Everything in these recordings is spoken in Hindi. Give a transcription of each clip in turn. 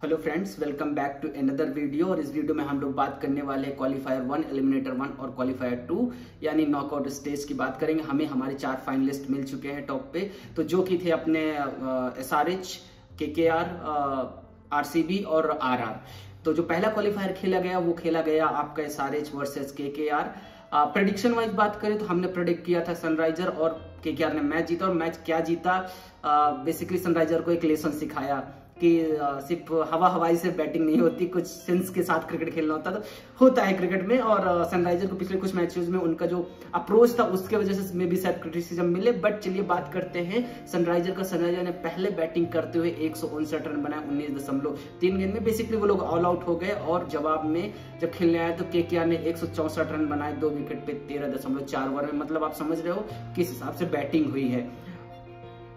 Hello friends, welcome back to another video. और इस वीडियो में हम लोग बात करने वाले क्वालिफायर 1, एलिमिनेटर 1 और क्वालिफायर 2 यानी नॉकआउट स्टेज की बात करेंगे। हमें हमारे 4 फाइनलिस्ट मिल चुके हैं टॉप पे, तो जो कि थे अपने SRH, KKR, RCB और RR। तो जो पहला क्वालिफायर खेला गया वो खेला गया आपका SRH versus KKR। Prediction wise बात करें तो हमने प्रेडिक्ट किया था सनराइजर, और KKR ने मैच जीता। और मैच क्या जीता, बेसिकली सनराइजर को एक लेसन सिखाया कि सिर्फ हवाई से बैटिंग नहीं होती, कुछ सेंस के साथ क्रिकेट खेलना होता है क्रिकेट में। और सनराइजर को पिछले कुछ मैचेस में उनका जो अप्रोच था उसके वजह से में भी शायद क्रिटिसिज्म मिले। बट चलिए बात करते हैं सनराइजर ने पहले बैटिंग करते हुए 159 रन बनाए 19.3 गेंद में। बेसिकली वो लोग ऑल आउट हो गए, और जवाब में जब खेलने आए तो KKR ने 164 रन बनाए 2 विकेट पे 13.4 ओवर में। मतलब आप समझ रहे हो किस हिसाब से बैटिंग हुई है।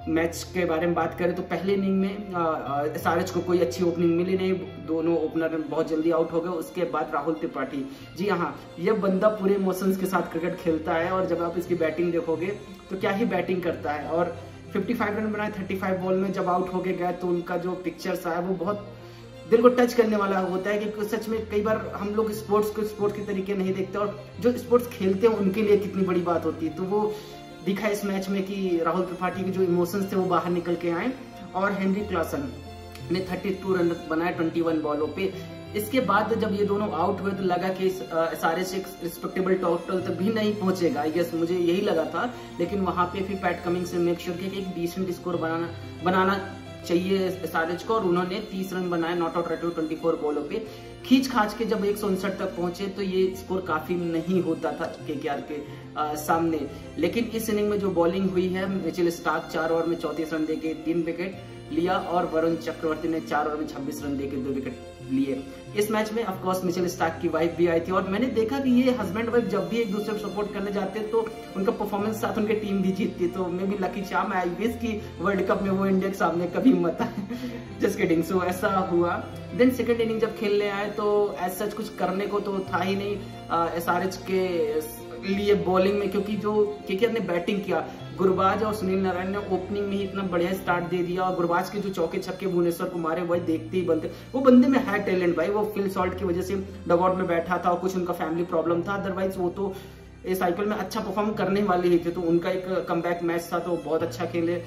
मैच के बारे में बात करें तो पहले इनिंग में SRH को कोई अच्छी ओपनिंग मिली नहीं, दोनों ओपनर बहुत जल्दी आउट हो गए। उसके बाद राहुल त्रिपाठी, जी हाँ, यह बंदा पूरे इमोशंस के साथ क्रिकेट खेलता है, और जब आप इसकी बैटिंग देखोगे तो क्या ही बैटिंग करता है। और 55 रन बनाए 35 बॉल में। जब आउट होके गए तो उनका जो पिक्चर्स आया वो बहुत दिल को टच करने वाला होता है, कि सच में कई बार हम लोग स्पोर्ट्स को स्पोर्ट के तरीके नहीं देखते, और जो स्पोर्ट्स खेलते हैं उनके लिए कितनी बड़ी बात होती है। तो वो दिखा इस मैच में कि राहुल त्रिपाठी के जो इमोशंस थे वो बाहर निकल के आए। और हेनरी क्लासन ने 32 रन बनाए 21 बॉलों पे। इसके बाद जब ये दोनों आउट हुए तो लगा कि SRH एक रिस्पेक्टेबल टोटल तक भी नहीं पहुंचेगा, आई गेस मुझे यही लगा था। लेकिन वहां पे फिर पैट कमिंग्स ने मेक श्योर किया कि एक डिसेंट स्कोर बनाना चाहिए SRH को, और उन्होंने 30 रन बनाए नॉट आउट रहते हुए 24 बॉलों पे। खींच खाच के जब 159 तक पहुंचे तो ये स्कोर काफी नहीं होता था KKR के सामने। लेकिन इस इनिंग में जो बॉलिंग हुई है, मिचेल स्टार्क 4 ओवर में 34 रन देके 3 विकेट लिया, और वरुण चक्रवर्ती ने 4 ओवर में 26 रन देके 2 विकेट लिए। इस मैच में ऑफ कोर्स मिचेल स्टार्क की वाइफ भी आई थी, और मैंने देखा कि ये हस्बैंड वाइफ जब भी एक दूसरे को सपोर्ट करने जाते हैं तो उनका परफॉर्मेंस साथ उनकी टीम भी जीतती है। तो may be lucky charm, I wish कि वर्ल्ड कप में वो इंडिया के सामने कभी मत आए। Just kidding. सो ऐसा हुआ। देन सेकंड इनिंग जब खेलने आए तो एज सच कुछ करने को तो था ही नहीं SRH के लिए बॉलिंग में, क्योंकि जो KKR ने बैटिंग किया, गुरबाज और सुनील नारायण ने ओपनिंग में ही इतना बढ़िया स्टार्ट दे दिया। और गुरबाज के जो चौके छक्के भुवनेश्वर को मारे वही देखते ही बनते। वो बंदे में है टैलेंट भाई, वो फिल सॉल्ट की वजह से डगआउट में बैठा था, और कुछ उनका फैमिली प्रॉब्लम था, अदरवाइज वो तो इस IPL में अच्छा परफॉर्म करने वाले ही थे। तो उनका एक कमबैक मैच था, तो बहुत अच्छा खेले।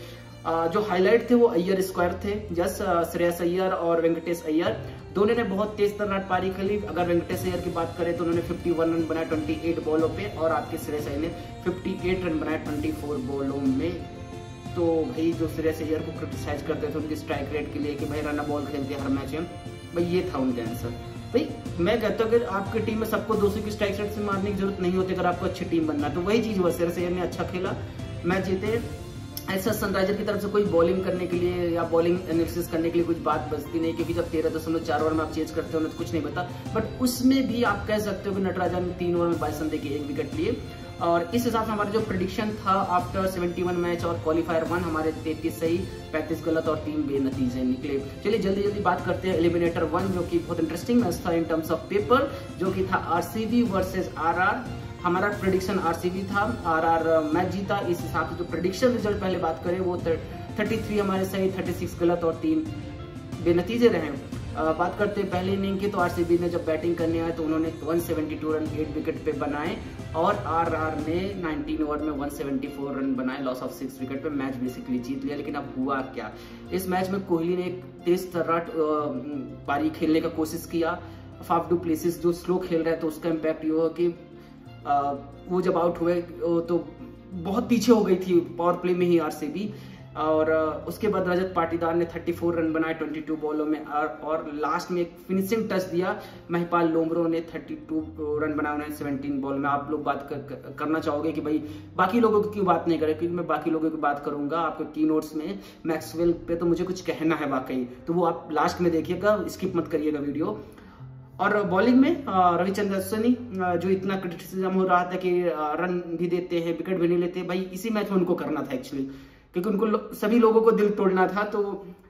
जो हाईलाइट थे वो अय्यर स्क्वायर थे, जस्ट श्रेयस अय्यर और वेंकटेश अय्यर दोनों ने बहुत तेज तर्रार पारी खेली। अगर वेंकटेश अय्यर की बात करें तो उन्होंने 51 रन बनाए 28 बॉलों पे, और आपके श्रेयस अय्यर ने 58 रन बनाए 24 बॉलों में। तो भाई जो श्रेयस अय्यर को क्रिटिसाइज करते थे उनकी स्ट्राइक रेट के लिए कि भाई रन बॉल खेलते हर मैच में, भाई ये था उनका आंसर। भाई मैं कहता हूँ कि आपकी टीम में सबको 200 की स्ट्राइक रेट से मारने की जरूरत नहीं होती अगर आपको अच्छी टीम बनना है। तो वही चीज हुआ, श्रेयस अय्यर ने अच्छा खेला, मैच जीते। ऐसा सनराइजर की तरफ से कोई बॉलिंग करने के लिए या बॉलिंग एनालिसिस करने के लिए कुछ बात बचती नहीं, क्योंकि जब 13.4 ओवर में आप चेंज करते हो तो कुछ नहीं बता। बट उसमें भी आप कह सकते हो कि नटराजन ने 3 ओवर में 22 रन देके 1 विकेट लिए। और इस हिसाब से हमारा जो प्रेडिक्शन था आफ्टर 71 मैच और क्वालिफायर 1, हमारे 33 सही 35 गलत और 3 बेनतीजे निकले। चलिए जल्दी बात करते हैं एलिमिनेटर 1, जो कि बहुत इंटरेस्टिंग मैच था इन टर्म्स ऑफ पेपर, जो कि था RCB वर्सेज RR। हमारा प्रेडिक्शन RCB था, RR मैच जीता। इस हिसाब से जो प्रेडिक्शन रिजल्ट पहले बात करें वो 33 हमारे सही 36 गलत और 3 बेनतीजे रहे। बात करते हैं पहले इनिंग की, तो RCB ने जब बैटिंग करने आए तो उन्होंने 172 रन 8 विकेट पे बनाए, और RR ने 19 ओवर में 174 रन बनाए लॉस ऑफ 6 विकेट पे। मैच बेसिकली जीत लिया। लेकिन अब हुआ क्या, इस मैच में कोहली ने एक तेज तर्रार पारी खेलने का कोशिश किया। फाफ डू प्लेसिस जो स्लो खेल रहे थे, तो उसका इम्पैक्ट ये हुआ कि वो जब आउट हुए तो बहुत पीछे हो गई थी पावर प्ले में ही RCB। और उसके बाद रजत पाटीदार ने 34 रन बनाए 22 बॉलों में, और लास्ट में एक फिनिशिंग टच दिया महिपाल लोमरो ने 32 रन बनाए उन्होंने 17 बॉल में। आप लोग बात करना चाहोगे कि भाई बाकी लोगों की क्यों बात नहीं करें, क्योंकि मैं बाकी लोगों की बात करूंगा आपके की नोट्स में मैक्सवेल पे, तो मुझे कुछ कहना है वाकई, तो वो आप लास्ट में देखिएगा, स्किप मत करिएगा वीडियो। और बॉलिंग में रविचंद्र अश्विनी, जो इतना क्रिटिसिज्म हो रहा था कि रन भी देते हैं विकेट भी नहीं लेते, भाई इसी मैच में उनको करना था एक्चुअली, क्योंकि उनको सभी लोगों को दिल तोड़ना था। तो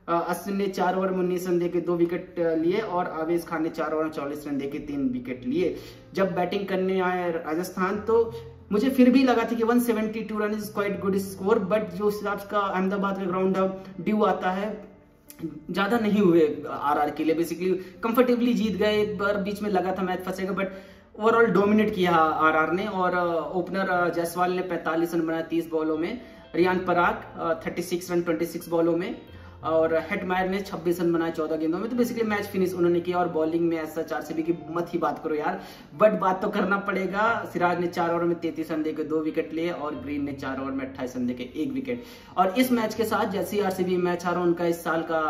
अश्विन ने 4 ओवर में 19 रन देके 2 विकेट लिए, और आवेश खान ने 4 ओवर में 44 रन देके 3 विकेट लिए। जब बैटिंग करने आए राजस्थान तो मुझे फिर भी लगा था कि 172 run is quite good score, but जो हिसाब का अहमदाबाद का ग्राउंड ड्यू आता है ज्यादा नहीं हुए आरआर के लिए, बेसिकली कंफर्टेबली जीत गए। एक बार बीच में लगा था मैच फंसेगा, बट ओवरऑल डोमिनेट किया आरआर ने। और ओपनर जायसवाल ने 45 रन बनाया 30 बॉलों में, रियान पराग 36 रन 26 बॉलों में, और हेटमायर ने 26 रन बनाए 14 गेंदों में। तो बेसिकली मैच फिनिश उन्होंने किया। और बॉलिंग में ऐसा आरसीबी की मत ही बात करो यार, बट बात तो करना पड़ेगा। सिराज ने 4 ओवर में 33 रन देकर 2 विकेट लिए, और ग्रीन ने 4 ओवर में 28 रन देकर 1 विकेट। और इस मैच के साथ जैसे ही आरसीबी मैच हारा, उनका इस साल का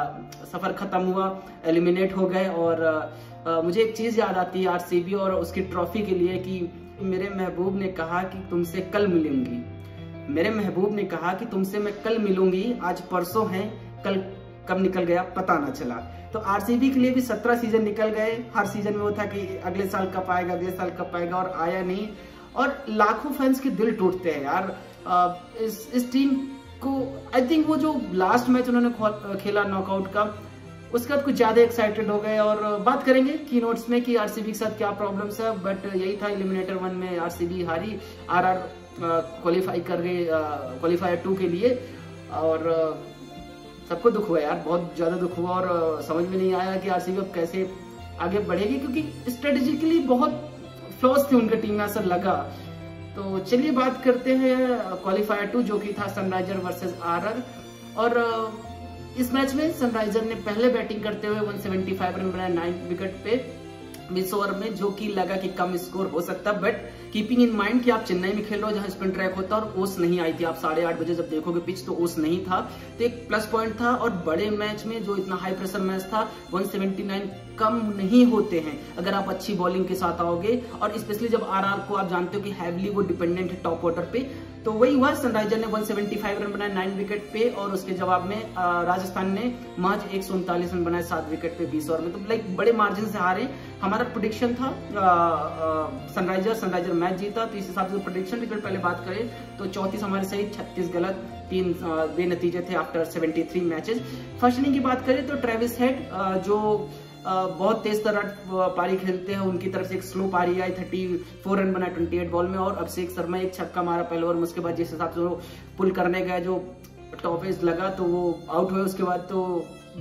सफर खत्म हुआ, एलिमिनेट हो गए। और मुझे एक चीज याद आती है आरसीबी और उसकी ट्रॉफी के लिए कि मेरे महबूब ने कहा कि तुमसे कल मिलूंगी, मेरे महबूब ने कहा कि तुमसे मैं कल मिलूंगी। आज परसों है, कल कब निकल गया पता ना चला। तो आरसीबी के लिए भी 17 सीजन निकल गए। हर सीजन में वो था कि अगले साल कब आएगा, अगले साल कब आएगा, और आया नहीं। और लाखों फैंस के दिल टूटते हैं यार इस टीम को। आई थिंक वो जो लास्ट मैच उन्होंने खेला नॉकआउट का, उसके बाद कुछ ज्यादा एक्साइटेड हो गए। और बात करेंगे की नोट्स में कि आरसीबी के साथ क्या प्रॉब्लम्स है, बट यही था एलिमिनेटर 1 में आरसीबी हारी, आरआर क्वालिफाई कर गए क्वालिफायर 2 के लिए। और सबको दुख हुआ यार, बहुत ज्यादा दुख हुआ। और समझ में नहीं आया कि आरसीबी अब कैसे आगे बढ़ेगी, क्योंकि स्ट्रेटेजिकली बहुत फ्लॉज थे उनके टीम में, ऐसा लगा। तो चलिए बात करते हैं क्वालिफायर 2 जो कि था सनराइजर वर्सेस आरआर। और इस मैच में सनराइजर ने पहले बैटिंग करते हुए 175 रन बनाए 9 विकेट पे 20 ओवर में, जो कि लगा कि कम स्कोर हो सकता, बट कीपिंग इन माइंड कि आप चेन्नई में खेल रहे हो जहां स्पिन ट्रैक होता है और ओस नहीं आई थी। आप 8:30 बजे जब देखोगे पिच तो ओस नहीं था, तो एक प्लस पॉइंट था। और बड़े मैच में जो इतना हाई प्रेशर मैच था 179 कम नहीं होते हैं अगर आप अच्छी बॉलिंग के साथ आओगे। और स्पेशली जब आरआर को आप जानते हो कि हैवली वो डिपेंडेंट है टॉप ऑर्डर पे, तो वही हुआ। सनराइजर ने 175 रन बनाए 9 विकेट पे, और उसके जवाब में राजस्थान ने महज 139 रन बनाए 7 विकेट पे 20 ओवर में। तो लाइक बड़े मार्जिन से हारे। हमारा प्रेडिक्शन था सनराइजर मैच जीता, तो इस हिसाब से प्रेडिक्शन की पहले बात करें तो 34 हमारे सही, 36 गलत, 3 बेनतीजे थे आफ्टर 73 मैचेस। फर्स्ट इनिंग की बात करें तो ट्रेविस हेड जो बहुत तेज तरह पारी खेलते हैं, उनकी तरफ से एक स्लो पारी आई, 34 रन बनाए 28 बॉल में। और अभिषेक शर्मा एक छक्का मारा पहले ओवर में, उसके बाद जिस हिसाब से वो पुल करने गए जो टॉप एज लगा तो वो आउट हुए। उसके बाद तो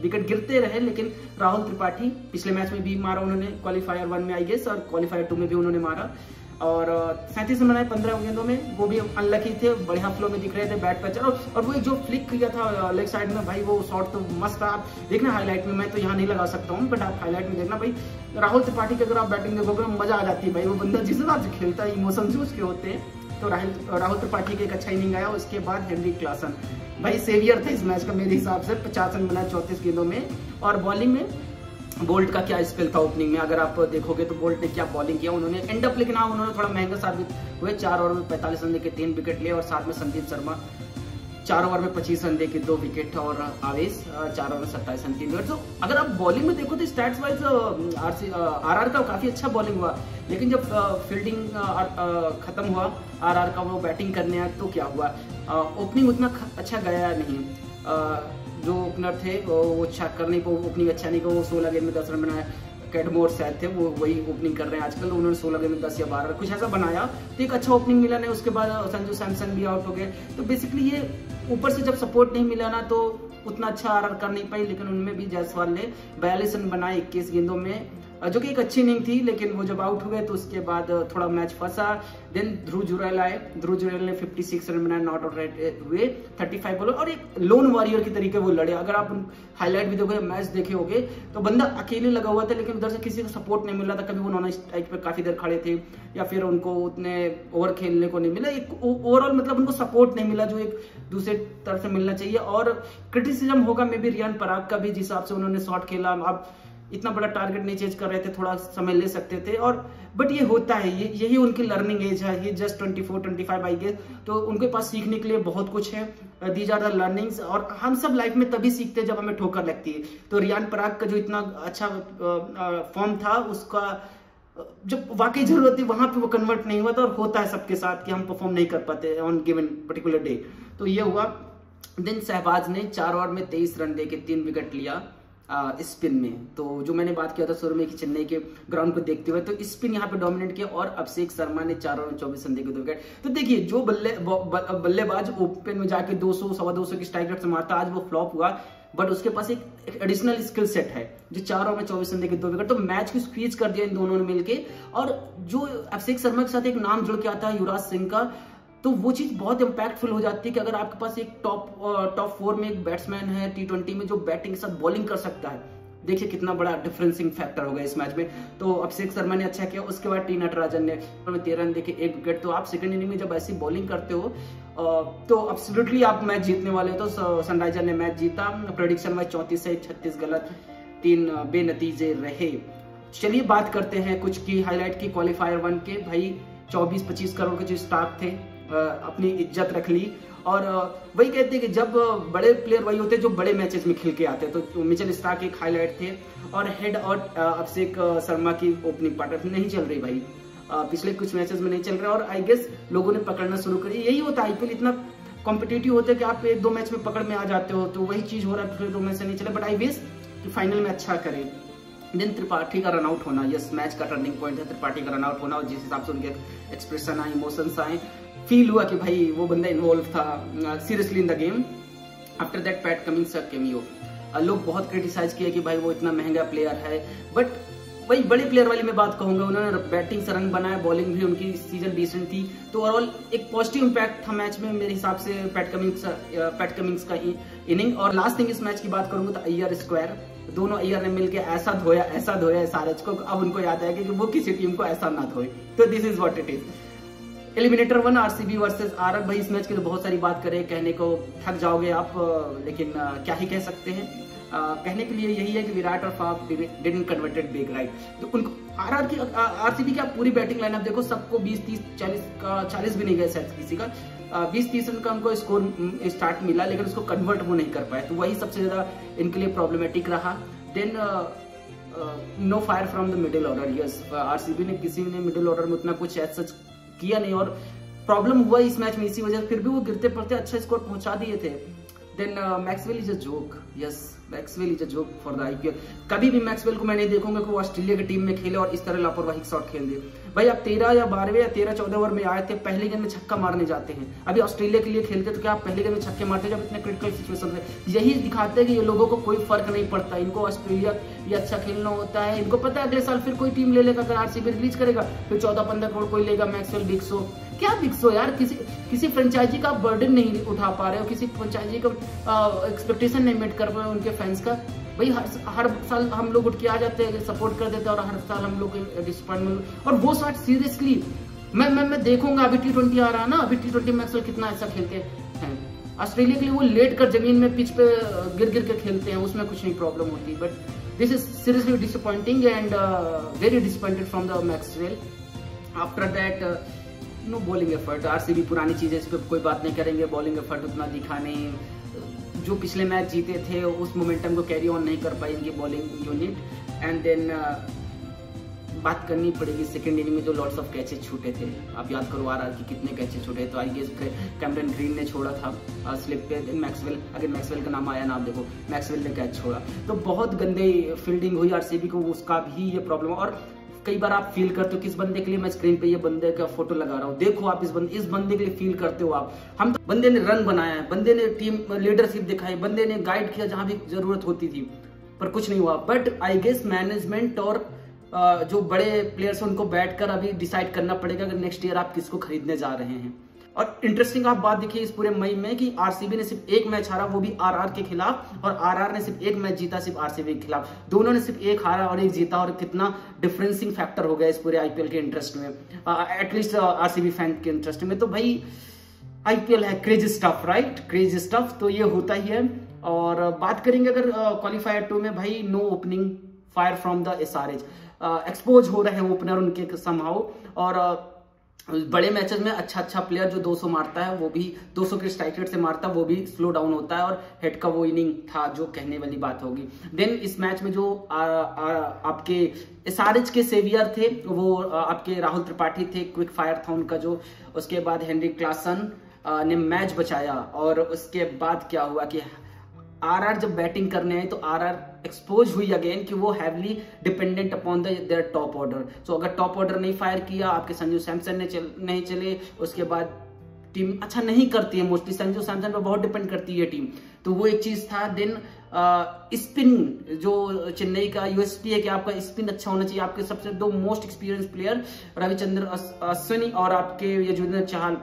विकेट गिरते रहे, लेकिन राहुल त्रिपाठी पिछले मैच में भी मारा उन्होंने क्वालिफायर 1 में आई गेस, और क्वालिफायर 2 में भी उन्होंने मारा। और 37 रन बनाए 15 गेंदों में, वो भी अनलकी थे, बढ़िया फ्लो में दिख रहे थे बैट पर। और वो जो फ्लिक किया था लेग साइड में, भाई वो शॉट तो मस्त था। आप देखना हाईलाइट में, मैं तो यहाँ नहीं लगा सकता हूँ, बट आप हाईलाइट में देखना भाई। राहुल त्रिपाठी की अगर आप बैटिंग देखोगे मजा आ जाती है भाई। वो बंदा जिस हिसाब से खेलता है, इमोशन जो उसके होते हैं। तो राहुल त्रिपाठी के एक अच्छा इनिंग आया। उसके बाद हेनरी क्लासन भाई सेवियर थे इस मैच का मेरे हिसाब से, 50 रन बनाए 34 गेंदों में। और बॉलिंग में बोल्ट का क्या स्पेल था ओपनिंग में, अगर आप देखोगे तो बोल्ट ने क्या बॉलिंग किया उन्होंने एंड अप, लेकिन हाँ उन्होंने थोड़ा महंगा साबित हुए। 4 ओवर में 45 रन देके 3 विकेट लिए, और साथ में संदीप शर्मा 4 ओवर में 25 रन देके 2 विकेट, और आवेश 4 ओवर में 27 रन 3 विकेट। तो अगर आप बॉलिंग में देखो तो स्टैट्स वाइज आरआर का काफी अच्छा बॉलिंग हुआ, लेकिन जब फील्डिंग खत्म हुआ आरआर का, वो बैटिंग करने आया तो क्या हुआ, ओपनिंग उतना अच्छा गया नहीं। जो ओपनर थे वो अच्छा करने को ओपनिंग अच्छा नहीं, वो 16 गेंद में 10 रन बनाया। कैडमोर शायद थे, वो वही ओपनिंग कर रहे हैं आजकल, उन्होंने 16 गेंद में 10 या 12 कुछ ऐसा बनाया, तो एक अच्छा ओपनिंग मिला नहीं। उसके बाद संजू सैमसन भी आउट हो गए। तो बेसिकली ये ऊपर से जब सपोर्ट नहीं मिला ना, तो उतना अच्छा आरआर कर नहीं पाई। लेकिन उनमें भी जायसवाल ने 42 रन बनाए 21 गेंदों में, जो कि एक अच्छी इनिंग थी। लेकिन वो जब आउट हुए तो उसके बाद थोड़ा मैच फंसा। देन ध्रुव जुरैल आए, ध्रुव जुरैल ने 56 रन बनाए, नॉट आउट हुए 35 बॉलर, और एक लोन वॉरियर की तरीके वो लड़े। अगर आप हाईलाइट भी देखोगे, मैच देखे होगे, तो बंदा अकेले लगा हुआ था, लेकिन उधर से किसी को सपोर्ट नहीं मिल रहा था। कभी वो नॉन स्ट्राइक पे काफी देर खड़े थे, या फिर उनको उतने ओवर खेलने को नहीं मिला। एक ओवरऑल मतलब उनको सपोर्ट नहीं मिला जो एक दूसरे तरफ से मिलना चाहिए। और क्रिटिसिज्म होगा मे बी रियान पराग का भी, जिस हिसाब से उन्होंने शॉट खेला। अब इतना बड़ा टारगेट नहीं चेंज कर रहे थे, थोड़ा समय ले सकते थे। और बट ये होता है, यही उनकी लर्निंग एज है, ये जस्ट 24-25 आई गेस। तो उनके पास सीखने के लिए बहुत कुछ है, दीज आर द लर्निंग्स। और हम सब लाइफ में तभी सीखते हैं जब हमें ठोकर लगती है। तो रियान पराग का जो इतना अच्छा फॉर्म था, उसका जब वाकई जरूरत थी वहां पे वो कन्वर्ट नहीं हुआ था। और होता है सबके साथ कि हम परफॉर्म नहीं कर पाते ऑन गिवन पर्टिकुलर डे। तो ये हुआ। दिन शहबाज ने 4 ओवर में 23 रन देके 3 विकेट लिया स्पिन में। तो जो मैंने बात किया था शुरू में कि चेन्नई के ग्राउंड को देखते हुए, तो स्पिन यहाँ पे डोमिनेट किया। और अभिषेक शर्मा ने 4 ओवर में 24 रन देके 2 विकेट। तो देखिए जो बल्लेबाज ओपन में जाके 200 सवा 200 की स्ट्राइक रेट से मारता, आज वो फ्लॉप हुआ। बट उसके पास एक एडिशनल स्किल सेट है जो 4 ओवर में 24 रन देके 2 विकेट, तो मैच को स्क्वीज कर दिया इन दोनों ने मिलके। और जो अभिषेक शर्मा के साथ एक नाम जुड़ के आता है युवराज सिंह का, तो वो चीज बहुत इंपैक्टफुल हो जाती है कि अगर आपके पास एक टॉप 4 में एक बैट्समैन है T20 में जो बैटिंग के साथ बॉलिंग कर सकता है, देखिए कितना बड़ा डिफरेंसिंग फैक्टर होगा इस मैच में। तो अभिषेक शर्मा ने अच्छा किया, उसके बाद टी नटराजन ने 13 रन देके 1 विकेट। तो आप सेकंड इनिंग में जब ऐसी बॉलिंग करते हो तो एब्सोल्युटली आप मैच जीतने वाले हो। तो सनराइजर ने मैच जीता, प्रेडिक्शन में 34 से 36 गलत, 3 बेनतीजे रहे। चलिए बात करते हैं कुछ की हाईलाइट की क्वालिफायर 1 के। भाई 24-25 करोड़ के जो स्टाक थे अपनी इज्जत रख ली। और वही कहते हैं कि जब बड़े प्लेयर वही होते हैं जो बड़े मैचेस में खेल के आते हैं। तो मिचेल स्टार्क एक हाईलाइट थे। और हेड और अभिषेक शर्मा की ओपनिंग पार्टनर नहीं चल रही भाई, पिछले कुछ मैचेस में नहीं चल रहा। और आई गेस लोगों ने पकड़ना शुरू करी। यही होता है, आईपीएल इतना कॉम्पिटिटिव होता है कि आप 1-2 मैच में पकड़ में आ जाते हो। तो वही चीज हो रहा है, पिछले 2 मैच से नहीं चले, बट आई विश कि फाइनल में अच्छा करें। दिन त्रिपाठी का रनआउट होना, यस मैच का टर्निंग पॉइंट है त्रिपाठी का रनआउट होना। और जिस हिसाब से उनके एक्सप्रेशन आए, इमोशंस आए, फील हुआ कि भाई वो बंदा इन्वॉल्व था seriously in the game. After that PAT Cummins cameo, लोग बहुत क्रिटिसाइज किया कि भाई वो इतना महंगा प्लेयर है, बट वही बड़े प्लेयर वाली मैं बात कहूंगा, उन्होंने बैटिंग से रन बनाया, बॉलिंग भी उनकी सीजन डिसेंट थी। तो ओवरऑल एक पॉजिटिव इंपैक्ट था मैच में मेरे हिसाब से पैट कमिंग्स का इनिंग। और लास्ट थिंग इस मैच की बात करूंगा तो अय्यर स्क्वायर, दोनों अय्यर ने मिलकर ऐसा धोया एसआरएच को, अब उनको याद आया कि वो किसी टीम को ऐसा ना धोए। तो this is what it is. Eliminator 1 RCB versus RR. भाई इस मैच के लिए बहुत सारी बात करें, कहने को थक जाओगे आप, लेकिन क्या ही कह सकते हैं। कहने के लिए यही है कि विराट और Faf didn't converted big right. तो उनको आरसीबी की पूरी बैटिंग लाइनअप देखो, सबको 20-30-40 भी नहीं गए शायद किसी का, 20-30 रन का उनको स्कोर स्टार्ट मिला, लेकिन उसको कन्वर्ट वो नहीं कर पाए। तो वही सबसे ज्यादा इनके लिए प्रॉब्लमेटिक रहा। Then no fire from the middle order. Yes, RCB ने किसी ने मिडिल ऑर्डर में उतना कुछ सच किया नहीं, और प्रॉब्लम हुआ इस मैच में इसी वजह, फिर भी वो गिरते पड़ते अच्छा स्कोर पहुंचा दिए थे। Then Maxwell is a joke. Yes, Maxwell is a joke for the IPL. कभी भी मैक्सवेल को मैं नहीं देखूंगा कि वो ऑस्ट्रेलिया की टीम में खेले और इस तरह लापरवाही शॉट खेल दे। भाई आप 13 या 12वें या 13-14 ओवर में आए थे, पहले गेंद में छक्का मारने जाते हैं। अभी ऑस्ट्रेलिया के लिए खेलते तो क्या आप पहले गेंद में छक्के मारते जब इतने क्रिटिकल सिचुएशन है? यही दिखाते हैं कि ये लोगों को कोई फर्क नहीं पड़ता, इनको ऑस्ट्रेलिया ये अच्छा खेलना होता है। इनको पता है अगले साल फिर कोई टीम ले लेगा, अगर आरसीबी रिलीज करेगा फिर 14-15 करोड़ कोई लेगा। मैक्सवेल बिग शो, क्या बिग शो यार, किसी फ्रेंचाइजी का बर्डन नहीं उठा पा रहे हो, किसी फ्रेंचाइजी का एक्सपेक्टेशन नहीं मीट कर पा रहे हो उनके फैंस का। भाई हर साल हम लोग उठ के आ जाते हैं, सपोर्ट कर देते हैं, और हर साल हम लोग डिसअपॉइंटमेंट। और वो शॉट सीरियसली मैं देखूंगा। अभी T20 आ रहा है ना, अभी T20 मैक्सवेल कितना ऐसा खेलते हैं। ऑस्ट्रेलिया के लिए वो लेट कर जमीन में पिच पे गिर के खेलते हैं, उसमें कुछ नहीं प्रॉब्लम होती। But this is seriously disappointing and very disappointed from the Maxwell. After that no bowling effort. RCB पुरानी चीजें, इस पर कोई बात नहीं करेंगे। बॉलिंग एफर्ट उतना दिखा नहीं, जो पिछले मैच जीते थे उस मोमेंटम को कैरी ऑन नहीं कर पाई इनकी बॉलिंग यूनिट। एंड देन बात करनी पड़ेगी सेकंड इनिंग में जो लॉट्स ऑफ कैचेस छूटे थे। आप याद करो आरआर की कितने कैचेस छूटे। तो आई गेस कैमरन ग्रीन ने छोड़ा था स्लिप पे, मैक्सवेल, अगर मैक्सवेल का नाम आया ना, आप देखो मैक्सवेल ने कैच छोड़ा। तो बहुत गंदे फील्डिंग हुई आरसीबी को, उसका भी ये प्रॉब्लम। और कई बार आप फील करते हो किस बंदे के लिए मैं स्क्रीन पे ये बंदे का फोटो लगा रहा हूँ, देखो आप इस बंदे के लिए फील करते हो आप। हम तो बंदे ने रन बनाया है, बंदे ने टीम लीडरशिप दिखाई, बंदे ने गाइड किया जहां भी जरूरत होती थी, पर कुछ नहीं हुआ। बट आई गेस मैनेजमेंट और जो बड़े प्लेयर्स हैं उनको बैठकर अभी डिसाइड करना पड़ेगा कि नेक्स्ट ईयर आप किसको खरीदने जा रहे हैं। और इंटरेस्टिंग आप बात देखिए इस पूरे मई में कि आरसीबी ने सिर्फ 1 मैच हारा, वो भी आरआर के खिलाफ, और आरआर ने सिर्फ 1 मैच जीता सिर्फ आरसीबी के खिलाफ। दोनों ने सिर्फ 1 हारा और 1 जीता, और कितना डिफरेंसिंग फैक्टर हो गया इस पूरे आईपीएल के इंटरेस्ट में, एटलीस्ट आरसीबी फैन के इंटरेस्ट में। तो भाई आईपीएल है crazy stuff, right, crazy stuff, तो ये होता ही है। और बात करेंगे अगर क्वालिफायर 2 में, भाई no opening fire from the SRH, expose हो रहे हैं ओपनर उनके समहाउ। और बड़े मैचेस में अच्छा प्लेयर जो 200 मारता है, वो भी 200 के स्ट्राइक रेट से मारता है, वो भी स्लो डाउन होता है। और हेड का वो इनिंग था जो कहने वाली बात होगी। देन इस मैच में जो आपके एसआरएच के सेवियर थे वो आपके राहुल त्रिपाठी थे, क्विक फायर था उनका जो। उसके बाद हेनरिक क्लासन ने मैच बचाया। और उसके बाद क्या हुआ कि आरआर जब बैटिंग करने आई तो आरआर एक्सपोज हुई अगेन कि वो heavily dependent upon their top order. So अगर टॉप ऑर्डर नहीं फायर किया, आपके संजू सैमसन ने नहीं चले, उसके बाद टीम अच्छा नहीं करती है मोस्टली, संजू सैमसन पर बहुत डिपेंड करती है टीम, तो वो एक चीज था। देन स्पिन जो चेन्नई का यूएसपी है कि आपका स्पिन अच्छा होना चाहिए। आपके सबसे दो most experience player Ravichandran Ashwini और आपके युजवेंद्र चहल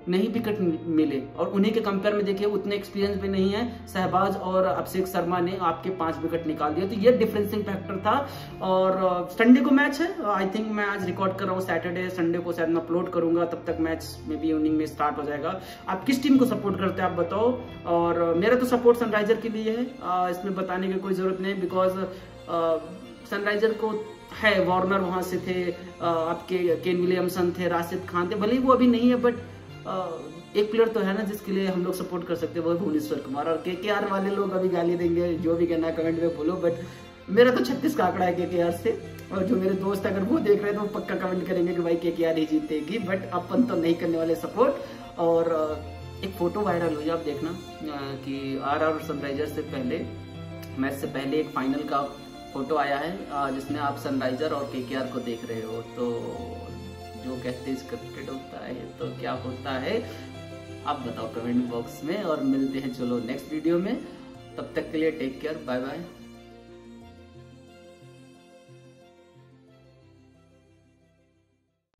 नहीं विकेट मिले, और उन्हीं के कंपेयर में देखिए उतने एक्सपीरियंस भी नहीं है। सहबाज और अभिषेक शर्मा ने आपके 5 विकेट निकाल दिए, तो ये डिफरेंसिंग फैक्टर था। और संडे को मैच है, आई थिंक मैं आज रिकॉर्ड कर रहा हूँ सैटरडे, संडे को शायद मैं अपलोड करूंगा, तब तक मैच में भी इवनिंग में स्टार्ट हो जाएगा। आप किस टीम को सपोर्ट करते हैं आप बताओ। और मेरा तो सपोर्ट सनराइजर के लिए है, इसमें बताने की कोई जरूरत नहीं, बिकॉज सनराइजर को है वार्नर वहां से थे, आपके केन विलियमसन थे, राशिद खान थे, भले ही वो अभी नहीं है, बट एक प्लेयर तो है ना जिसके लिए हम लोग सपोर्ट कर सकते हैं, वो भुवनेश्वर कुमार। और केकेआर वाले लोग अभी गाली देंगे, जो भी कहना है कमेंट में बोलो, बट मेरा तो 36 का आंकड़ा है केकेआर से। और जो मेरे दोस्त अगर वो देख रहे हैं तो वो पक्का कमेंट करेंगे कि भाई केकेआर ही जीतेगी, बट अपन तो नहीं करने वाले सपोर्ट। और एक फोटो वायरल हुई, आप देखना कि आरआर सनराइजर से पहले, मैच से पहले एक फाइनल का फोटो आया है जिसमें आप सनराइजर और केकेआर को देख रहे हो। तो जो कहते हैं स्क्रिप्टेड होता है तो क्या होता है, आप बताओ कमेंट बॉक्स में। और मिलते हैं चलो नेक्स्ट वीडियो में, तब तक के लिए take care, bye bye.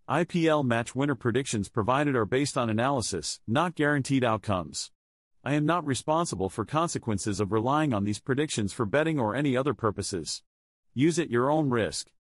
IPL match winner predictions provided are based on analysis, not guaranteed outcomes. I am not responsible for consequences of relying on these predictions for betting or any other purposes. Use at your own risk.